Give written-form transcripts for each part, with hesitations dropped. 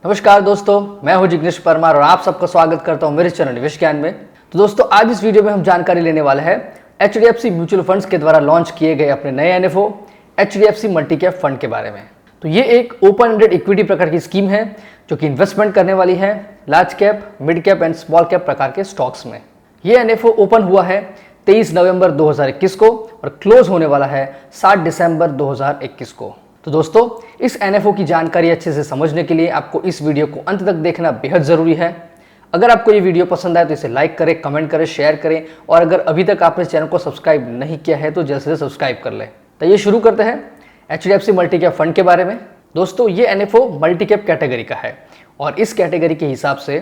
नमस्कार दोस्तों, मैं हूं जिग्नेश परमार और आप सबका स्वागत करता हूं मेरे चैनल निवेश ज्ञान में। तो दोस्तों, आज इस वीडियो में हम जानकारी लेने वाले हैं HDFC म्यूचुअल फंड्स के द्वारा लॉन्च किए गए अपने नए NFO HDFC multi cap fund के बारे में। तो ये एक ओपन एंडेड इक्विटी प्रकार की स्कीम है जो कि इन्वेस्टमेंट करने वाली है large cap, mid cap and small cap प्रकार के स्टॉक्स में। ये NFO ओपन हुआ है 23 नवंबर 2021 को और क्लोज होने वाला है 7 दिसंबर 2021 को। तो दोस्तों, इस NFO की जानकारी अच्छे से समझने के लिए आपको इस वीडियो को अंत तक देखना बेहद ज़रूरी है। अगर आपको ये वीडियो पसंद आए तो इसे लाइक करें, कमेंट करें, शेयर करें और अगर अभी तक आपने चैनल को सब्सक्राइब नहीं किया है तो जल्द से सब्सक्राइब कर लें। तो ये शुरू करते हैं HDFC मल्टी कैप फंड के बारे में। दोस्तों, ये NFO मल्टी कैप कैटेगरी का है और इस कैटेगरी के हिसाब से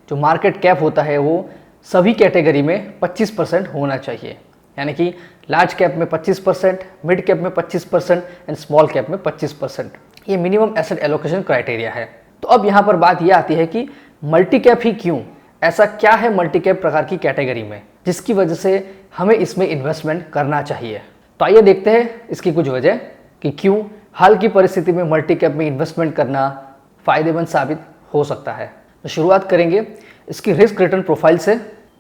जो मार्केट कैप होता है वो सभी कैटेगरी में 25% होना चाहिए, यानी कि लार्ज कैप में 25%, मिड कैप में 25% एंड स्मॉल कैप में 25%। ये मिनिमम एसेट एलोकेशन क्राइटेरिया है। तो अब यहाँ पर बात यह आती है कि मल्टी कैप ही क्यों, ऐसा क्या है मल्टी कैप प्रकार की कैटेगरी में जिसकी वजह से हमें इसमें इन्वेस्टमेंट करना चाहिए। तो आइए देखते हैं इसकी कुछ वजह कि क्यों हाल की परिस्थिति में मल्टी कैप में इन्वेस्टमेंट करना फायदेमंद साबित हो सकता है। तो शुरुआत करेंगे इसकी रिस्क रिटर्न प्रोफाइल से।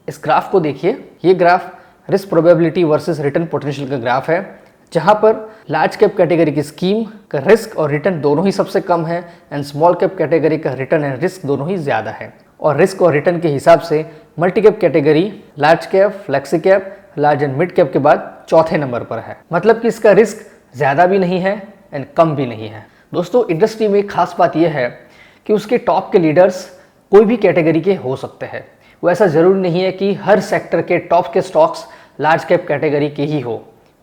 इस ग्राफ को देखिए, ये graph risk probability versus return potential का ग्राफ है, जहां पर लार्ज कैप कैटेगरी की स्कीम का रिस्क और रिटर्न दोनों ही सबसे कम है एंड स्मॉल कैप कैटेगरी का रिटर्न एंड रिस्क दोनों ही ज़्यादा है। और रिस्क और रिटर्न के हिसाब से multi cap category large cap, flexi cap, large and mid cap के बाद चौथे नंबर पर है। मतलब कि इसका रिस्क ज़्यादा भी नहीं है एंड कम भी नहीं है। दोस्तों, इंडस्ट्री में खास बात यह है कि उसके टॉप के लीडर्स कोई भी कैटेगरी के हो सकते हैं। वो ऐसा ज़रूरी नहीं है कि हर सेक्टर के टॉप के स्टॉक्स लार्ज कैप कैटेगरी के ही हो,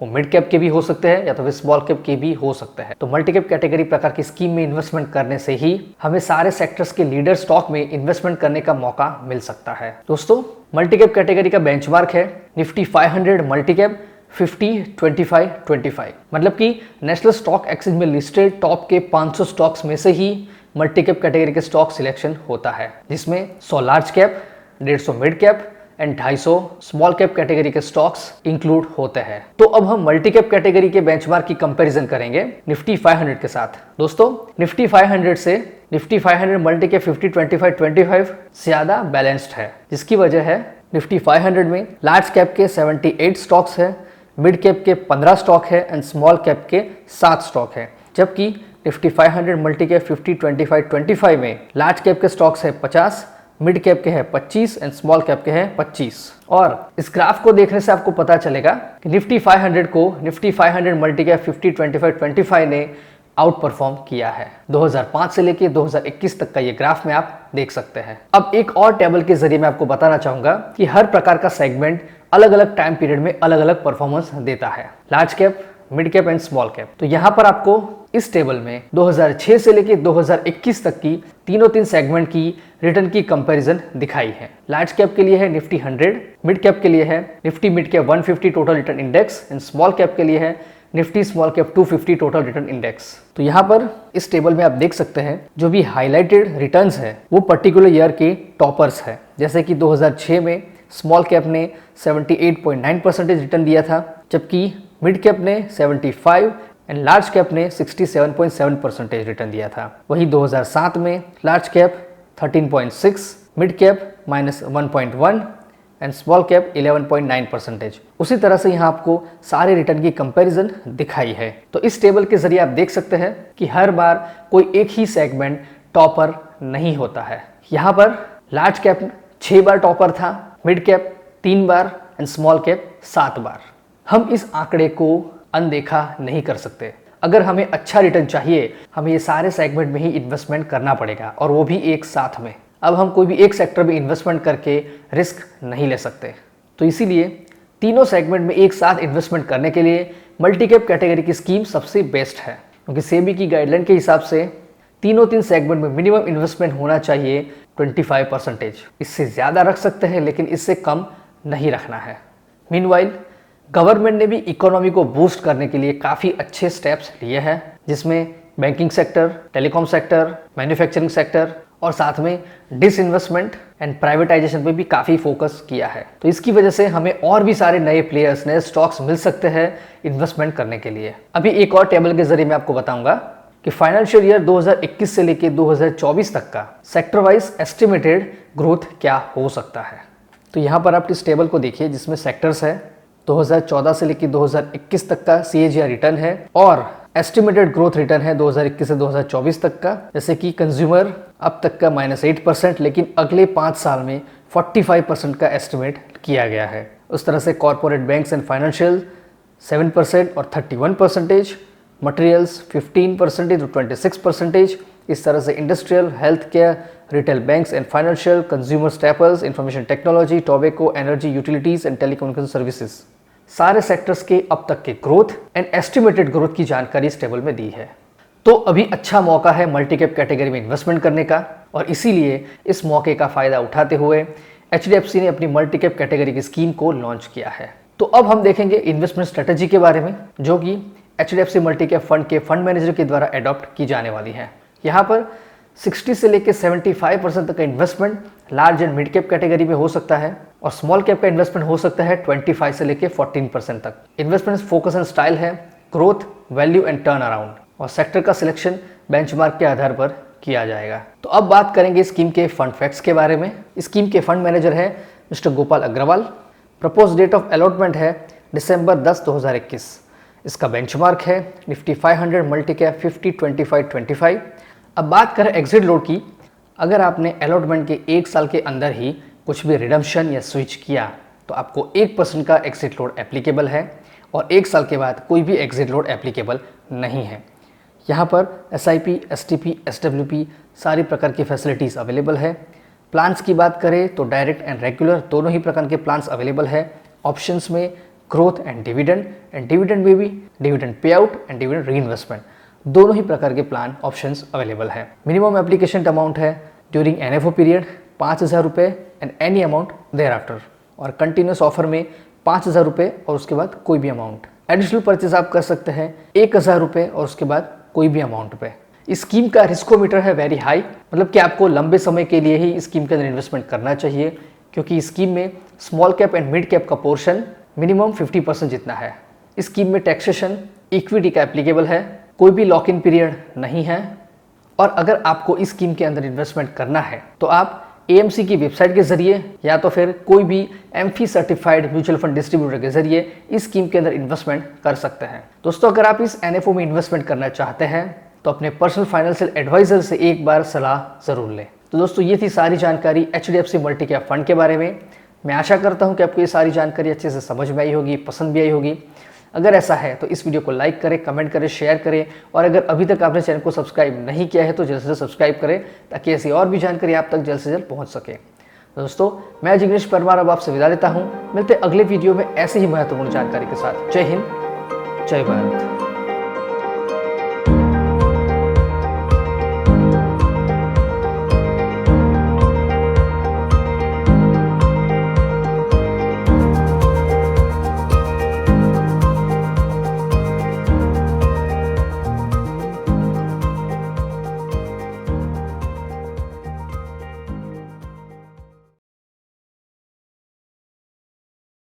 वो मिड कैप के भी हो सकते हैं या तो फिर स्मॉल कैप के भी हो सकते हैं। तो मल्टी कैप कैटेगरी प्रकार की स्कीम में इन्वेस्टमेंट करने से ही हमें सारे सेक्टर्स के लीडर स्टॉक में इन्वेस्टमेंट करने का मौका मिल सकता है। दोस्तों, मल्टी कैप कैटेगरी का बेंचमार्क है निफ्टी 500 मल्टी कैप 50-25-25। मतलब कि नेशनल स्टॉक एक्सचेंज में लिस्टेड टॉप के 500 स्टॉक्स में से ही मल्टी कैप कैटेगरी के स्टॉक सिलेक्शन होता है, जिसमें 100 large cap, 150 mid cap and 250 small cap category के स्टॉक्स इंक्लूड होते हैं। तो अब हम मल्टी कैप कैटेगरी के बेंचमार्क की कंपैरिजन करेंगे निफ्टी 500 के साथ। दोस्तों, निफ्टी 500 से निफ्टी 500 मल्टी कैप 50-25-25 ज्यादा बैलेंस्ड है, जिसकी वजह है निफ्टी 500 में लार्ज कैप के 78 स्टॉक्स है, मिड कैप के 15 स्टॉक है एंड स्मॉल कैप के 7 स्टॉक है। जबकि निफ्टी 500 मल्टी कैप 50-25-25 में लार्ज कैप के स्टॉक्स है 50, मिड कैप के हैं 25 एंड स्मॉल कैप के हैं 25। और इस ग्राफ को देखने से आपको पता चलेगा कि निफ्टी 500 को निफ्टी 500 मल्टी कैप 50-25-25 ने आउट परफॉर्म किया है। 2005 से लेके 2021 तक का ये ग्राफ में आप देख सकते हैं। अब एक और टेबल के जरिए मैं आपको बताना चाहूंगा कि हर प्रकार का सेगमेंट अलग अलग टाइम पीरियड में अलग अलग परफॉर्मेंस देता है, large cap, mid cap and small cap. तो यहाँ पर आपको इस टेबल में 2006 से लेके 2021 तक की तीन सेगमेंट की रिटर्न की कंपैरिजन दिखाई है। लार्ज कैप के लिए है निफ्टी 100, मिड कैप के लिए है Nifty mid cap 150 total return index and small cap के लिए है Nifty small cap 250 total return index. तो यहाँ पर इस टेबल में आप देख सकते हैं जो भी हाईलाइटेड रिटर्न्स है वो पर्टिकुलर ईयर के टॉपर्स है। जैसे कि 2006 में स्मॉल कैप ने 78.9% रिटर्न दिया था, जबकि मिड कैप ने 75 एंड लार्ज कैप ने 67.7% रिटर्न दिया था। वहीं 2007 में large cap 13.6, mid cap -1.1 and small cap 11.9%। उसी तरह से यहाँ आपको सारे रिटर्न की कंपैरिजन दिखाई है। तो इस टेबल के जरिए आप देख सकते हैं कि हर बार कोई एक ही सेगमेंट टॉपर नहीं होता है। यहाँ पर लार्ज कैप 6 बार टॉपर था, mid cap 3 bar and small cap 7 बार। हम इस आंकड़े को अनदेखा नहीं कर सकते। अगर हमें अच्छा रिटर्न चाहिए, हमें ये सारे सेगमेंट में ही इन्वेस्टमेंट करना पड़ेगा और वो भी एक साथ में। अब हम कोई भी एक सेक्टर में इन्वेस्टमेंट करके रिस्क नहीं ले सकते। तो इसीलिए तीनों सेगमेंट में एक साथ इन्वेस्टमेंट करने के लिए मल्टी कैप कैटेगरी की स्कीम सबसे बेस्ट है, क्योंकि सेबी की गाइडलाइन के हिसाब से तीन सेगमेंट में मिनिमम इन्वेस्टमेंट होना चाहिए 25%। इससे ज़्यादा रख सकते हैं लेकिन इससे कम नहीं रखना है। मीनवाइल गवर्नमेंट ने भी इकोनॉमी को बूस्ट करने के लिए काफ़ी अच्छे स्टेप्स लिए हैं, जिसमें banking sector, telecom sector, manufacturing sector और साथ में डिसइन्वेस्टमेंट एंड प्राइवेटाइजेशन पे भी काफ़ी फोकस किया है। तो इसकी वजह से हमें और भी सारे नए प्लेयर्स, नए स्टॉक्स मिल सकते हैं इन्वेस्टमेंट करने के लिए। अभी एक और टेबल के जरिए मैं आपको बताऊंगा कि फाइनेंशियल ईयर 2021 से लेकर 2024 तक का सेक्टर वाइज एस्टिमेटेड ग्रोथ क्या हो सकता है। तो यहाँ पर आप इस टेबल को देखिए जिसमें सेक्टर्स है 2014 से लेकर 2021 तक का CAGR रिटर्न है और एस्टिमेटेड ग्रोथ रिटर्न है 2021 से 2024 तक का। जैसे कि कंज्यूमर अब तक का -8%, लेकिन अगले 5 साल में 45% का एस्टिमेट किया गया है। उस तरह से कॉर्पोरेट बैंक्स एंड फाइनेंशियल 7% और 31%, मटेरियल्स 15% और 26%। इस तरह से industrial, health care, retail banks and financial, consumer staples, information technology, tobacco, energy, utilities and telecommunication services, सारे सेक्टर्स के अब तक के ग्रोथ एंड एस्टिमेटेड ग्रोथ की जानकारी इस टेबल में दी है। तो अभी अच्छा मौका है मल्टी कैप कैटेगरी में इन्वेस्टमेंट करने का और इसीलिए इस मौके का फायदा उठाते हुए HDFC ने अपनी मल्टी कैप कैटेगरी की स्कीम को लॉन्च किया है। तो अब हम देखेंगे इन्वेस्टमेंट स्ट्रेटेजी के बारे में जो कि HDFC मल्टी कैप फंड के फंड मैनेजर के द्वारा अडॉप्ट की जाने वाली है। यहाँ पर 60 से लेकर 75% तक का investment large and mid cap category में हो सकता है और स्मॉल कैप का इन्वेस्टमेंट हो सकता है 25 से लेकर 14% तक। इन्वेस्टमेंट फोकस एंड स्टाइल है growth, value and turn around और सेक्टर का सिलेक्शन बेंचमार्क के आधार पर किया जाएगा। तो अब बात करेंगे स्कीम के फंड फैक्ट्स के बारे में। स्कीम के फंड मैनेजर है Mr Gopal Agarwal. Proposed date of allotment है दिसंबर 10, 2021। इसका बेंचमार्क है निफ्टी 500 मल्टी कैप 50-25-25। अब बात करें एग्जिट लोड की। अगर आपने अलॉटमेंट के 1 साल के अंदर ही कुछ भी रिडम्पशन या स्विच किया तो आपको 1% का एग्जिट लोड एप्लीकेबल है और 1 साल के बाद कोई भी एग्जिट लोड एप्लीकेबल नहीं है। यहाँ पर SIP, STP, SWP सारी प्रकार की फैसिलिटीज़ अवेलेबल है। प्लान्स की बात करें तो डायरेक्ट एंड रेगुलर दोनों ही प्रकार के प्लान्स अवेलेबल है। ऑप्शंस में ग्रोथ एंड डिविडेंड में भी dividend payout and dividend reinvestment दोनों ही प्रकार के प्लान ऑप्शंस अवेलेबल है। मिनिमम एप्लीकेशन अमाउंट है ड्यूरिंग NFO पीरियड 5,000 रुपये and any amount thereafter और कंटिन्यूस ऑफर में 5,000 रुपये और उसके बाद कोई भी अमाउंट। एडिशनल परचेज आप कर सकते हैं 1,000 रुपये और उसके बाद कोई भी अमाउंट पे। इस स्कीम का रिस्कोमीटर है वेरी हाई, मतलब कि आपको लंबे समय के लिए ही इस स्कीम के अंदर इन्वेस्टमेंट करना चाहिए क्योंकि इस स्कीम में small cap and mid cap का पोर्शन मिनिमम 50% जितना है। इस स्कीम में टैक्सेशन इक्विटी का एप्लीकेबल है, कोई भी लॉक इन पीरियड नहीं है और अगर आपको इस स्कीम के अंदर इन्वेस्टमेंट करना है तो आप AMC की वेबसाइट के जरिए या तो फिर कोई भी MFI certified mutual fund distributor के जरिए इस स्कीम के अंदर इन्वेस्टमेंट कर सकते हैं। दोस्तों अगर आप इस NFO में इन्वेस्टमेंट करना चाहते हैं तो अपने पर्सनल फाइनेंशियल एडवाइजर से एक बार सलाह जरूर लें। तो दोस्तों ये थी सारी जानकारी HDFC मल्टी कैप फंड के बारे में। मैं आशा करता हूँ कि आपको ये सारी जानकारी अच्छे से समझ में आई होगी, पसंद भी आई होगी। अगर ऐसा है तो इस वीडियो को लाइक करें, कमेंट करें, शेयर करें और अगर अभी तक आपने चैनल को सब्सक्राइब नहीं किया है तो जल्द से जल्द सब्सक्राइब करें ताकि ऐसी और भी जानकारी आप तक जल्द से जल्द पहुंच सके। दोस्तों मैं जिग्नेश परमार अब आपसे विदा लेता हूं। मिलते अगले वीडियो में ऐसे ही महत्वपूर्ण जानकारी के साथ। जय हिंद, जय भारत।